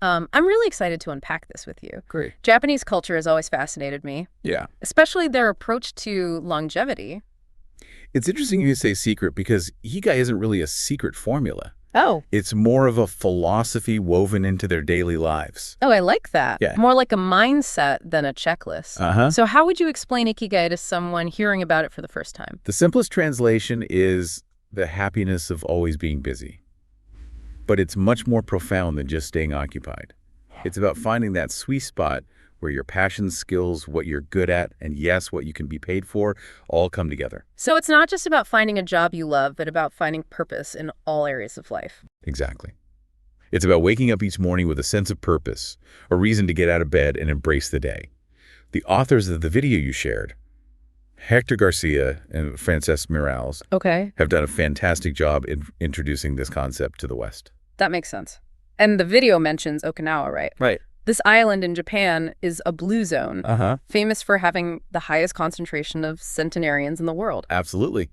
I'm really excited to unpack this with you. Great. Japanese culture has always fascinated me, Yeah. especially their approach to longevity. It's interesting you say secret because Ikigai isn't really a secret formula. Oh. It's more of a philosophy woven into their daily lives. Oh, I like that. Yeah. More like a mindset than a checklist. Uh-huh. So how would you explain Ikigai to someone hearing about it for the first time? The simplest translation is the happiness of always being busy. But it's much more profound than just staying occupied. It's about finding that sweet spot where your passions, skills, what you're good at, and yes, what you can be paid for, all come together. So it's not just about finding a job you love, but about finding purpose in all areas of life. Exactly. It's about waking up each morning with a sense of purpose, a reason to get out of bed and embrace the day. The authors of the video you shared, Hector Garcia and Frances Morales, Okay. have done a fantastic job in introducing this concept to the West. That makes sense. And the video mentions Okinawa, right? Right. This island in Japan is a blue zone, Uh-huh. famous for having the highest concentration of centenarians in the world. Absolutely.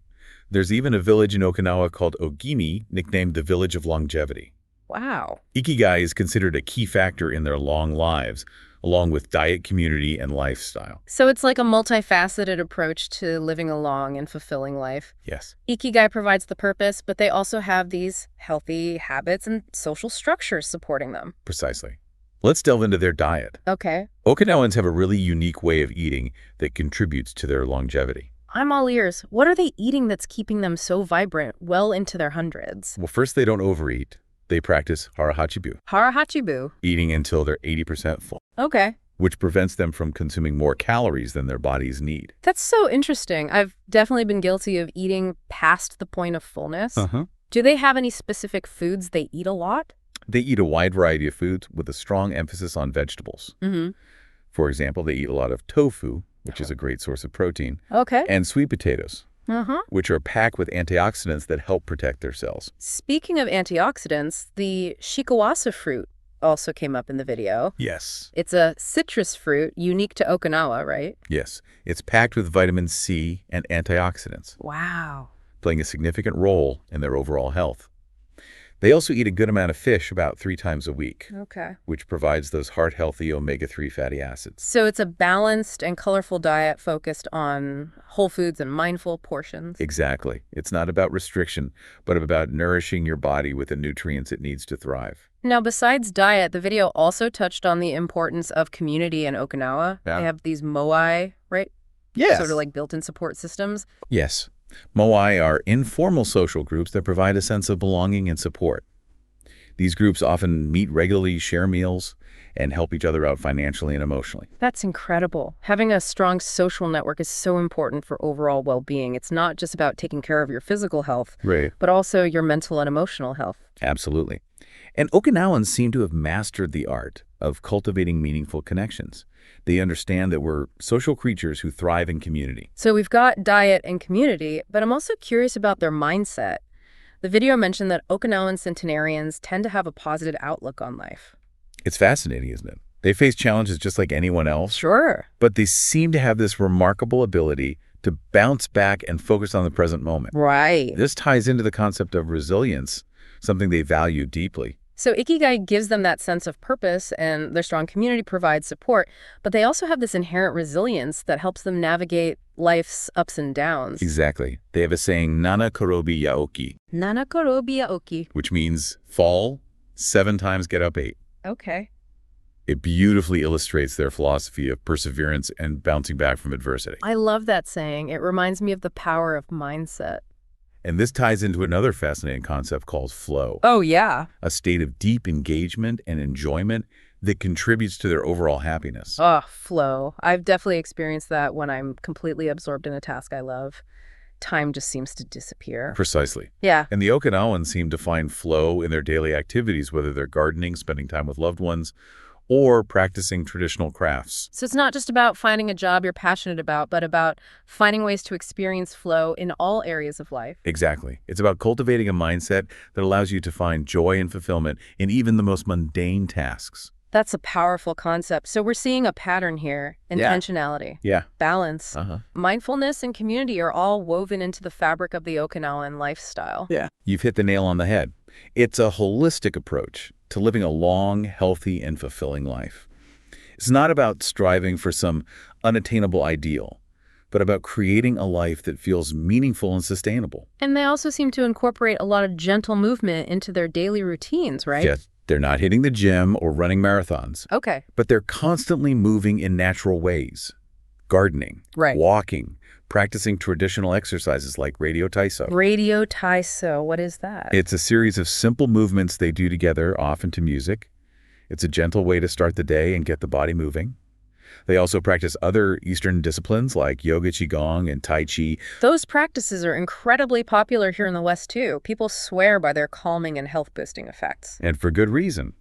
There's even a village in Okinawa called Ogimi, nicknamed the Village of Longevity. Wow. Ikigai is considered a key factor in their long lives, along with diet, community, and lifestyle. So it's like a multifaceted approach to living a long and fulfilling life. Yes. Ikigai provides the purpose, but they also have these healthy habits and social structures supporting them. Precisely. Let's delve into their diet. Okay. Okinawans have a really unique way of eating that contributes to their longevity. I'm all ears. What are they eating that's keeping them so vibrant well into their hundreds? Well, first, they don't overeat. They practice harahachibu, Harahachibu. eating until they're 80% full, Okay. which prevents them from consuming more calories than their bodies need. That's so interesting. I've definitely been guilty of eating past the point of fullness. Uh-huh. Do they have any specific foods they eat a lot? They eat a wide variety of foods with a strong emphasis on vegetables. Mm-hmm. For example, they eat a lot of tofu, which is a great source of protein, Okay. and sweet potatoes, Uh-huh. which are packed with antioxidants that help protect their cells. Speaking of antioxidants, the shikawasa fruit also came up in the video. Yes. It's a citrus fruit unique to Okinawa, right? Yes. It's packed with vitamin C and antioxidants, Wow. playing a significant role in their overall health. They also eat a good amount of fish about 3 times a week, Okay. which provides those heart-healthy omega-3 fatty acids. So it's a balanced and colorful diet focused on whole foods and mindful portions. Exactly. It's not about restriction, but about nourishing your body with the nutrients it needs to thrive. Now, besides diet, the video also touched on the importance of community in Okinawa. Yeah. They have these moai, right? Yes. Sort of like built-in support systems. Yes. Moai are informal social groups that provide a sense of belonging and support. These groups often meet regularly, share meals, and help each other out financially and emotionally. That's incredible. Having a strong social network is so important for overall well-being. It's not just about taking care of your physical health, Right. but also your mental and emotional health. Absolutely. And Okinawans seem to have mastered the art of cultivating meaningful connections. They understand that we're social creatures who thrive in community. So we've got diet and community, but I'm also curious about their mindset. The video mentioned that Okinawan centenarians tend to have a positive outlook on life. It's fascinating, isn't it? They face challenges just like anyone else, Sure. but they seem to have this remarkable ability to bounce back and focus on the present moment. Right. This ties into the concept of resilience, something they value deeply. So Ikigai gives them that sense of purpose, and their strong community provides support, but they also have this inherent resilience that helps them navigate life's ups and downs. Exactly. They have a saying, Nana korobi yaoki, Nanakorobi yaoki. which means fall 7 times, get up 8. Okay. It beautifully illustrates their philosophy of perseverance and bouncing back from adversity. I love that saying. It reminds me of the power of mindset. And this ties into another fascinating concept called flow, Oh, yeah. a state of deep engagement and enjoyment that contributes to their overall happiness. Oh, flow. I've definitely experienced that when I'm completely absorbed in a task I love. Time just seems to disappear. Precisely. Yeah. And the Okinawans seem to find flow in their daily activities, whether they're gardening, spending time with loved ones, or practicing traditional crafts. So it's not just about finding a job you're passionate about, but about finding ways to experience flow in all areas of life. Exactly. It's about cultivating a mindset that allows you to find joy and fulfillment in even the most mundane tasks. That's a powerful concept. So we're seeing a pattern here. Intentionality, Yeah. balance, Uh-huh. mindfulness, and community are all woven into the fabric of the Okinawan lifestyle. Yeah. You've hit the nail on the head. It's a holistic approach. to living a long, healthy, and fulfilling life. It's not about striving for some unattainable ideal, but about creating a life that feels meaningful and sustainable. And they also seem to incorporate a lot of gentle movement into their daily routines, right? Yes, they're not hitting the gym or running marathons, Okay. but they're constantly moving in natural ways. Gardening, Right. walking, practicing traditional exercises like radio taiso. Radio taiso, what is that? It's a series of simple movements they do together, often to music. It's a gentle way to start the day and get the body moving. They also practice other Eastern disciplines like yoga, qigong, and tai chi. Those practices are incredibly popular here in the West, too. People swear by their calming and health-boosting effects. And for good reason.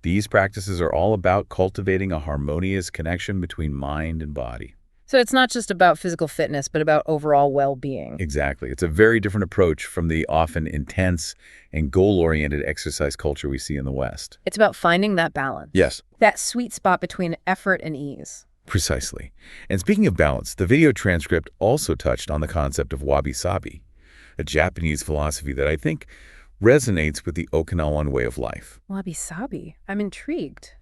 These practices are all about cultivating a harmonious connection between mind and body. So it's not just about physical fitness, but about overall well-being. Exactly. It's a very different approach from the often intense and goal-oriented exercise culture we see in the West. It's about finding that balance. Yes. That sweet spot between effort and ease. Precisely. And speaking of balance, the video transcript also touched on the concept of wabi-sabi, a Japanese philosophy that I think resonates with the Okinawan way of life. Wabi-sabi. I'm intrigued.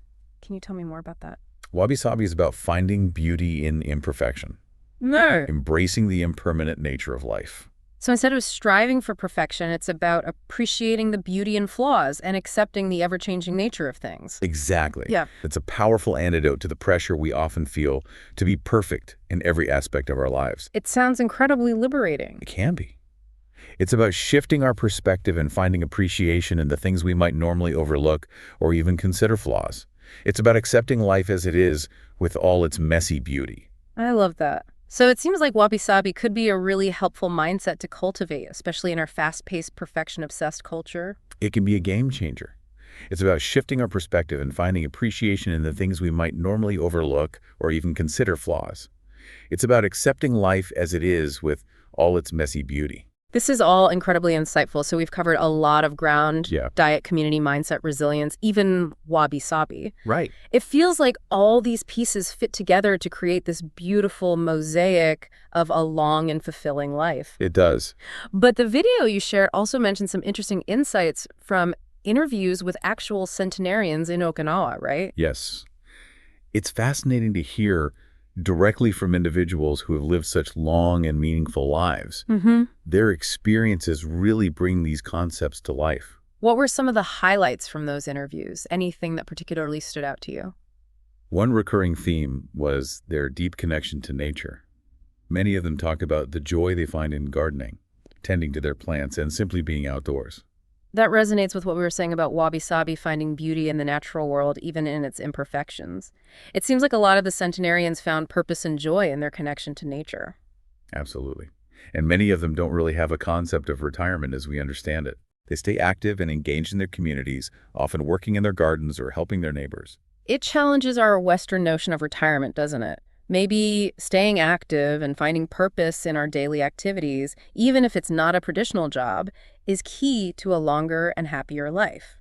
Can you tell me more about that? Wabi-sabi is about finding beauty in imperfection, No. embracing the impermanent nature of life. So instead of striving for perfection, it's about appreciating the beauty and flaws and accepting the ever-changing nature of things. Exactly. Yeah. It's a powerful antidote to the pressure we often feel to be perfect in every aspect of our lives. It sounds incredibly liberating. It can be. It's about shifting our perspective and finding appreciation in the things we might normally overlook or even consider flaws. It's about accepting life as it is with all its messy beauty. I love that. So it seems like wabi-sabi could be a really helpful mindset to cultivate, especially in our fast-paced, perfection-obsessed culture. It can be a game changer. It's about shifting our perspective and finding appreciation in the things we might normally overlook or even consider flaws. It's about accepting life as it is with all its messy beauty. This is all incredibly insightful. So we've covered a lot of ground: Yeah. diet, community, mindset, resilience, even wabi-sabi. Right. It feels like all these pieces fit together to create this beautiful mosaic of a long and fulfilling life. It does. But the video you shared also mentioned some interesting insights from interviews with actual centenarians in Okinawa, right? Yes. It's fascinating to hear directly from individuals who have lived such long and meaningful lives. Mm-hmm. Their experiences really bring these concepts to life. What were some of the highlights from those interviews? Anything that particularly stood out to you? One recurring theme was their deep connection to nature. Many of them talk about the joy they find in gardening, tending to their plants, and simply being outdoors. That resonates with what we were saying about wabi-sabi finding beauty in the natural world, even in its imperfections. It seems like a lot of the centenarians found purpose and joy in their connection to nature. Absolutely. And many of them don't really have a concept of retirement as we understand it. They stay active and engaged in their communities, often working in their gardens or helping their neighbors. It challenges our Western notion of retirement, doesn't it? Maybe staying active and finding purpose in our daily activities, even if it's not a traditional job, is key to a longer and happier life.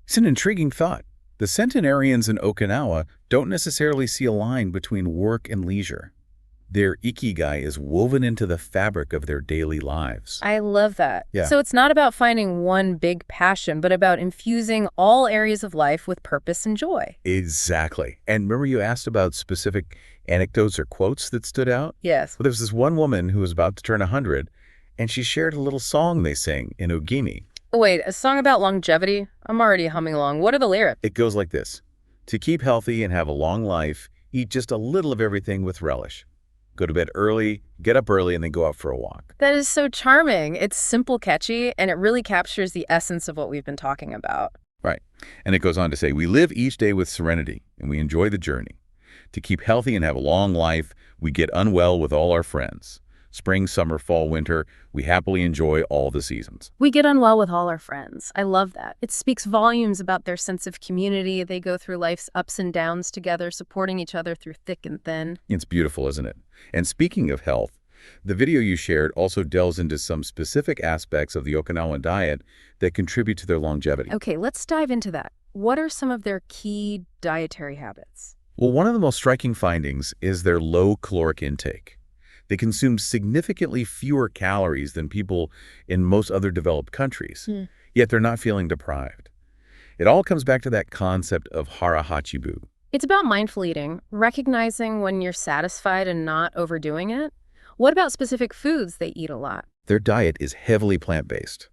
It's an intriguing thought. The centenarians in Okinawa don't necessarily see a line between work and leisure. Their Ikigai is woven into the fabric of their daily lives. I love that. Yeah. So it's not about finding one big passion, but about infusing all areas of life with purpose and joy. Exactly. And remember you asked about specific anecdotes or quotes that stood out? Yes. Well, there was this one woman who was about to turn 100, and she shared a little song they sang in Ogimi. Wait, a song about longevity? I'm already humming along. What are the lyrics? It goes like this. To keep healthy and have a long life, eat just a little of everything with relish. Go to bed early, get up early, and then go out for a walk. That is so charming. It's simple, catchy, and it really captures the essence of what we've been talking about. Right. And it goes on to say, we live each day with serenity, and we enjoy the journey. To keep healthy and have a long life, we get unwell with all our friends. Spring, summer, fall, winter, we happily enjoy all the seasons. We get on well with all our friends. I love that. It speaks volumes about their sense of community. They go through life's ups and downs together, supporting each other through thick and thin. It's beautiful, isn't it? And speaking of health, the video you shared also delves into some specific aspects of the Okinawan diet that contribute to their longevity. Okay, let's dive into that. What are some of their key dietary habits? Well, one of the most striking findings is their low caloric intake. They consume significantly fewer calories than people in most other developed countries, yet they're not feeling deprived. It all comes back to that concept of hara hachibu. It's about mindful eating, recognizing when you're satisfied and not overdoing it. What about specific foods they eat a lot? Their diet is heavily plant-based.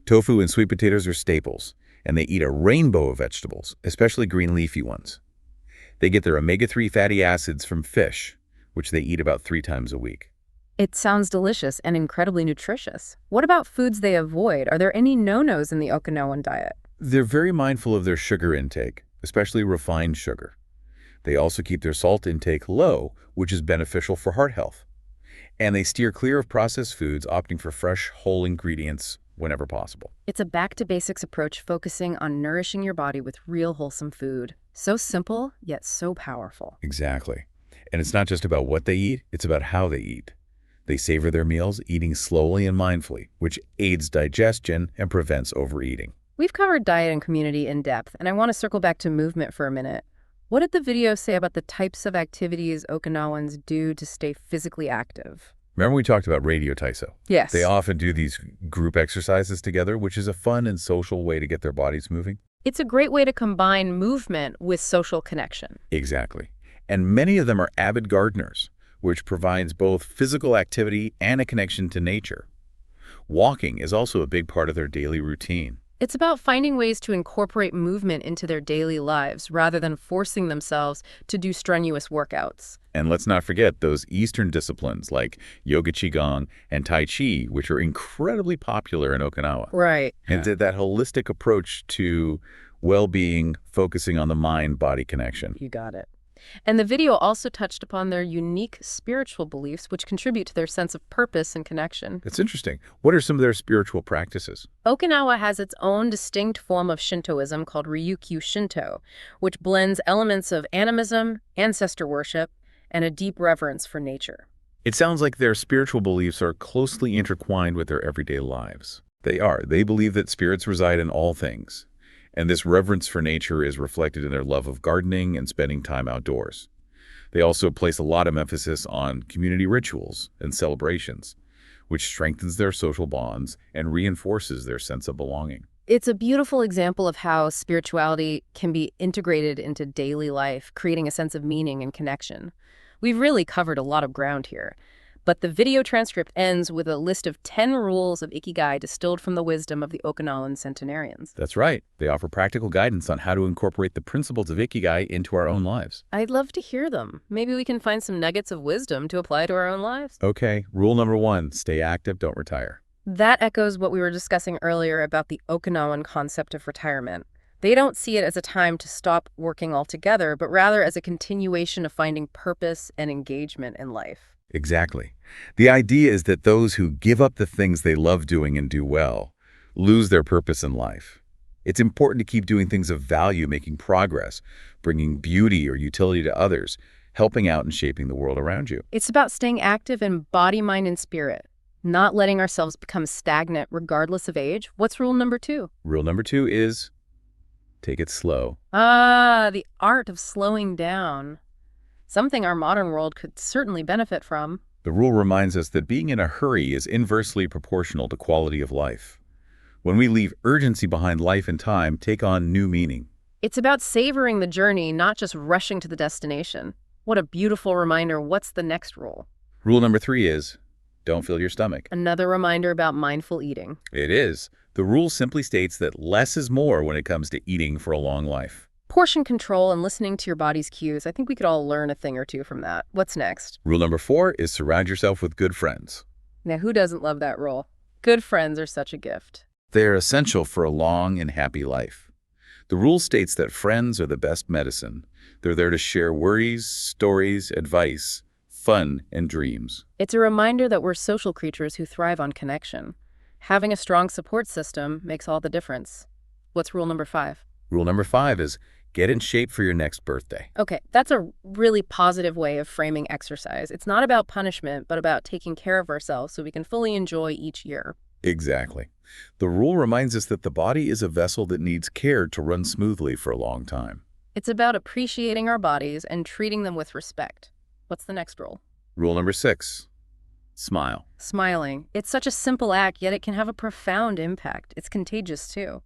Tofu and sweet potatoes are staples, and they eat a rainbow of vegetables, especially green leafy ones. They get their omega-3 fatty acids from fish, which they eat about 3 times a week. It sounds delicious and incredibly nutritious. What about foods they avoid? Are there any no-nos in the Okinawan diet? They're very mindful of their sugar intake, especially refined sugar. They also keep their salt intake low, which is beneficial for heart health. And they steer clear of processed foods, opting for fresh, whole ingredients whenever possible. It's a back-to-basics approach focusing on nourishing your body with real wholesome food. So simple, yet so powerful. Exactly. And it's not just about what they eat, it's about how they eat. They savor their meals, eating slowly and mindfully, which aids digestion and prevents overeating. We've covered diet and community in depth, and I want to circle back to movement for a minute. What did the video say about the types of activities Okinawans do to stay physically active? Remember we talked about radio taiso? Yes. They often do these group exercises together, which is a fun and social way to get their bodies moving. It's a great way to combine movement with social connection. Exactly. And many of them are avid gardeners, which provides both physical activity and a connection to nature. Walking is also a big part of their daily routine. It's about finding ways to incorporate movement into their daily lives rather than forcing themselves to do strenuous workouts. And let's not forget those Eastern disciplines like yoga qigong and tai chi, which are incredibly popular in Okinawa. Right. And that holistic approach to well-being, focusing on the mind-body connection. You got it. And the video also touched upon their unique spiritual beliefs, which contribute to their sense of purpose and connection. It's interesting. What are some of their spiritual practices? Okinawa has its own distinct form of Shintoism called Ryukyu Shinto, which blends elements of animism, ancestor worship, and a deep reverence for nature. It sounds like their spiritual beliefs are closely intertwined with their everyday lives. They are. They believe that spirits reside in all things. And this reverence for nature is reflected in their love of gardening and spending time outdoors. They also place a lot of emphasis on community rituals and celebrations, which strengthens their social bonds and reinforces their sense of belonging. It's a beautiful example of how spirituality can be integrated into daily life, creating a sense of meaning and connection. We've really covered a lot of ground here. But the video transcript ends with a list of 10 rules of Ikigai distilled from the wisdom of the Okinawan centenarians. That's right. They offer practical guidance on how to incorporate the principles of Ikigai into our own lives. I'd love to hear them. Maybe we can find some nuggets of wisdom to apply to our own lives. Okay, rule number 1, stay active, don't retire. That echoes what we were discussing earlier about the Okinawan concept of retirement. They don't see it as a time to stop working altogether, but rather as a continuation of finding purpose and engagement in life. Exactly. The idea is that those who give up the things they love doing and do well lose their purpose in life. It's important to keep doing things of value, making progress, bringing beauty or utility to others, helping out and shaping the world around you. It's about staying active in body, mind, and spirit, not letting ourselves become stagnant regardless of age. What's rule number 2? Rule number 2 is take it slow. The art of slowing down. Something our modern world could certainly benefit from. The rule reminds us that being in a hurry is inversely proportional to quality of life. When we leave urgency behind, life and time take on new meaning. It's about savoring the journey, not just rushing to the destination. What a beautiful reminder. What's the next rule? Rule number 3 is don't fill your stomach. Another reminder about mindful eating. It is. The rule simply states that less is more when it comes to eating for a long life. Portion control and listening to your body's cues. I think we could all learn a thing or two from that. What's next? Rule number 4 is surround yourself with good friends. Now, who doesn't love that rule? Good friends are such a gift. They are essential for a long and happy life. The rule states that friends are the best medicine. They're there to share worries, stories, advice, fun, and dreams. It's a reminder that we're social creatures who thrive on connection. Having a strong support system makes all the difference. What's rule number 5? Rule number 5 is get in shape for your next birthday. Okay, that's a really positive way of framing exercise. It's not about punishment, but about taking care of ourselves so we can fully enjoy each year. Exactly. The rule reminds us that the body is a vessel that needs care to run smoothly for a long time. It's about appreciating our bodies and treating them with respect. What's the next rule? Rule number 6, smile. Smiling. It's such a simple act, yet it can have a profound impact. It's contagious, too.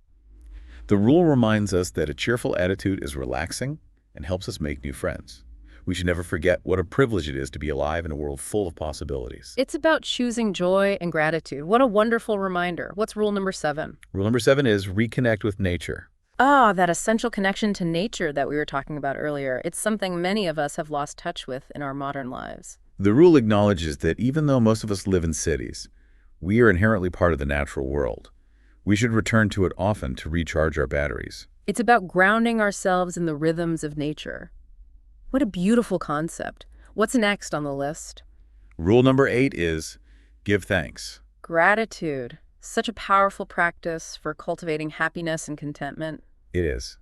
The rule reminds us that a cheerful attitude is relaxing and helps us make new friends. We should never forget what a privilege it is to be alive in a world full of possibilities. It's about choosing joy and gratitude. What a wonderful reminder. What's rule number 7? Rule number 7 is reconnect with nature. Ah, that essential connection to nature that we were talking about earlier. It's something many of us have lost touch with in our modern lives. The rule acknowledges that even though most of us live in cities, we are inherently part of the natural world. We should return to it often to recharge our batteries. It's about grounding ourselves in the rhythms of nature. What a beautiful concept. What's next on the list? Rule number 8 is give thanks. Gratitude. Such a powerful practice for cultivating happiness and contentment. It is.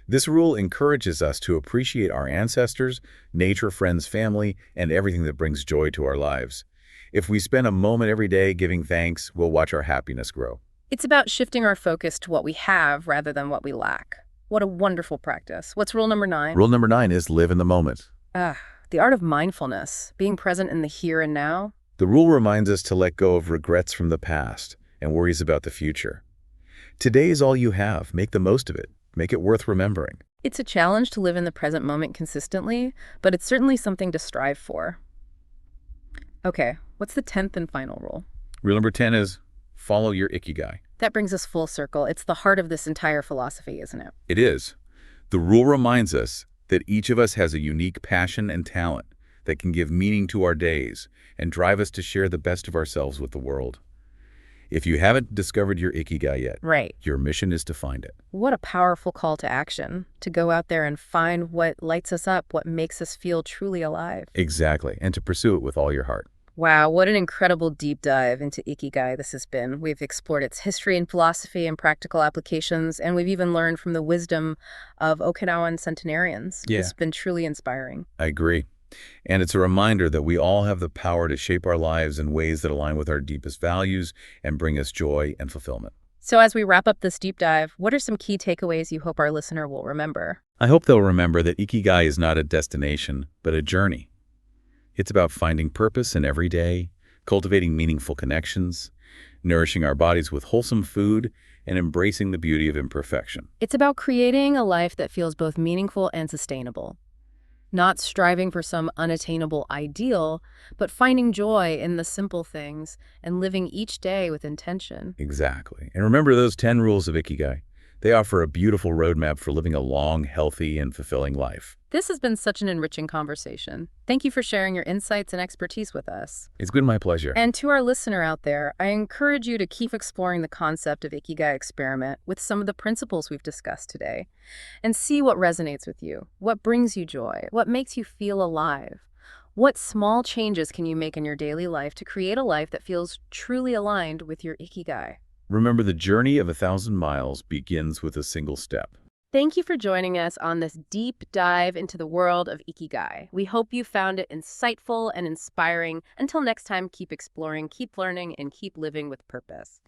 This rule encourages us to appreciate our ancestors, nature, friends, family, and everything that brings joy to our lives. If we spend a moment every day giving thanks, we'll watch our happiness grow. It's about shifting our focus to what we have rather than what we lack. What a wonderful practice. What's rule number 9? Rule number 9 is live in the moment. The art of mindfulness, being present in the here and now. The rule reminds us to let go of regrets from the past and worries about the future. Today is all you have. Make the most of it. Make it worth remembering. It's a challenge to live in the present moment consistently, but it's certainly something to strive for. Okay, what's the 10th and final rule? Rule number 10 is follow your Ikigai. That brings us full circle. It's the heart of this entire philosophy, isn't it? It is. The rule reminds us that each of us has a unique passion and talent that can give meaning to our days and drive us to share the best of ourselves with the world. If you haven't discovered your Ikigai yet, Right. your mission is to find it. What a powerful call to action, to go out there and find what lights us up, what makes us feel truly alive. Exactly, and to pursue it with all your heart. Wow, what an incredible deep dive into Ikigai this has been. We've explored its history and philosophy and practical applications, and we've even learned from the wisdom of Okinawan centenarians. Yeah. It's been truly inspiring. I agree. And it's a reminder that we all have the power to shape our lives in ways that align with our deepest values and bring us joy and fulfillment. So as we wrap up this deep dive, what are some key takeaways you hope our listener will remember? I hope they'll remember that Ikigai is not a destination, but a journey. It's about finding purpose in every day, cultivating meaningful connections, nourishing our bodies with wholesome food, and embracing the beauty of imperfection. It's about creating a life that feels both meaningful and sustainable. Not striving for some unattainable ideal, but finding joy in the simple things and living each day with intention. Exactly. And remember those 10 rules of Ikigai. They offer a beautiful roadmap for living a long, healthy, and fulfilling life. This has been such an enriching conversation. Thank you for sharing your insights and expertise with us. It's been my pleasure. And to our listener out there, I encourage you to keep exploring the concept of Ikigai experiment with some of the principles we've discussed today and see what resonates with you, what brings you joy, what makes you feel alive. What small changes can you make in your daily life to create a life that feels truly aligned with your Ikigai? Remember, the journey of 1,000 miles begins with a single step. Thank you for joining us on this deep dive into the world of Ikigai. We hope you found it insightful and inspiring. Until next time, keep exploring, keep learning, and keep living with purpose.